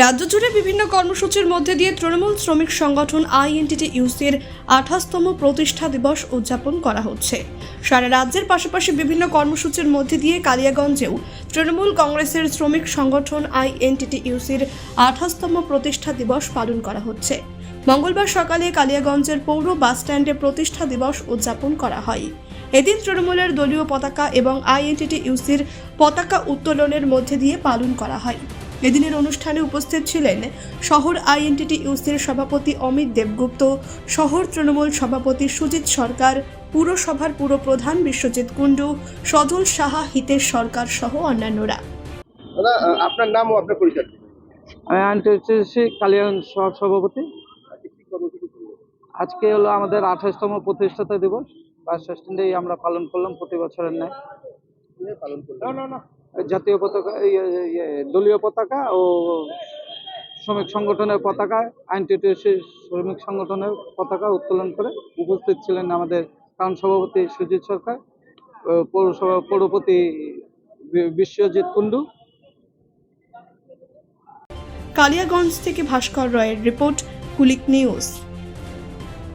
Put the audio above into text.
রাজ্য জুড়ে বিভিন্ন কর্মসূচির মধ্যে দিয়ে তৃণমূল শ্রমিক সংগঠন আইএনটিটিইউসির 28তম প্রতিষ্ঠা দিবস উদযাপন করা হচ্ছে। সারা রাজ্যের পাশাপাশি বিভিন্ন কর্মসূচির মধ্যে দিয়ে কালিয়াগঞ্জেও তৃণমূল কংগ্রেসের শ্রমিক সংগঠন আইএনটিটিইউসির 28তম প্রতিষ্ঠা দিবস পালন করা হচ্ছে। মঙ্গলবার সকালে কালিয়াগঞ্জের পৌর বাস স্ট্যান্ডে প্রতিষ্ঠা দিবস উদযাপন করা হয়। এদিন তৃণমূলের দলীয় পতাকা এবং আইএনটিটিইউসির পতাকা উত্তোলনের মধ্যে দিয়ে পালন করা হয়। এদিনের অনুষ্ঠানে উপস্থিত ছিলেন শহর আইএনটিটিইউসির সভাপতি অমিত দেবগুপ্ত, শহর তৃণমূল সভাপতি সুজিত সরকার, পুরসভার পুরপ্রধান বিশ্বজিৎ কুণ্ডু, সজল সাহা, হিতেশ সরকার সহ অন্যান্যরা। দাদা, আপনার নাম ও আপনার পরিচয়। আমি আইএনটিটিইউসি কালিয়াগঞ্জ শহর সভাপতি। আজকে হলো আমাদের 28তম প্রতিষ্ঠাতা দিবস। বাস স্ট্যান্ডেই আমরা পালন করলাম প্রতি বছরের ন্যায়। পালন করলেন? জাতীয় পতাকা, দলীয় পতাকা ও শ্রমিক সংগঠনের পতাকা, আইএনটিটিইউসি শ্রমিক সংগঠনের পতাকা উত্তোলন করে উপস্থিত ছিলেন আমাদের টাউন সভাপতি সুজিত সরকার, পৌরসভা পৌরপতি বিশ্বজিৎ কুণ্ডু। কালিয়াগঞ্জ থেকে ভাস্কর রয়ের রিপোর্ট, কুলিক নিউজ।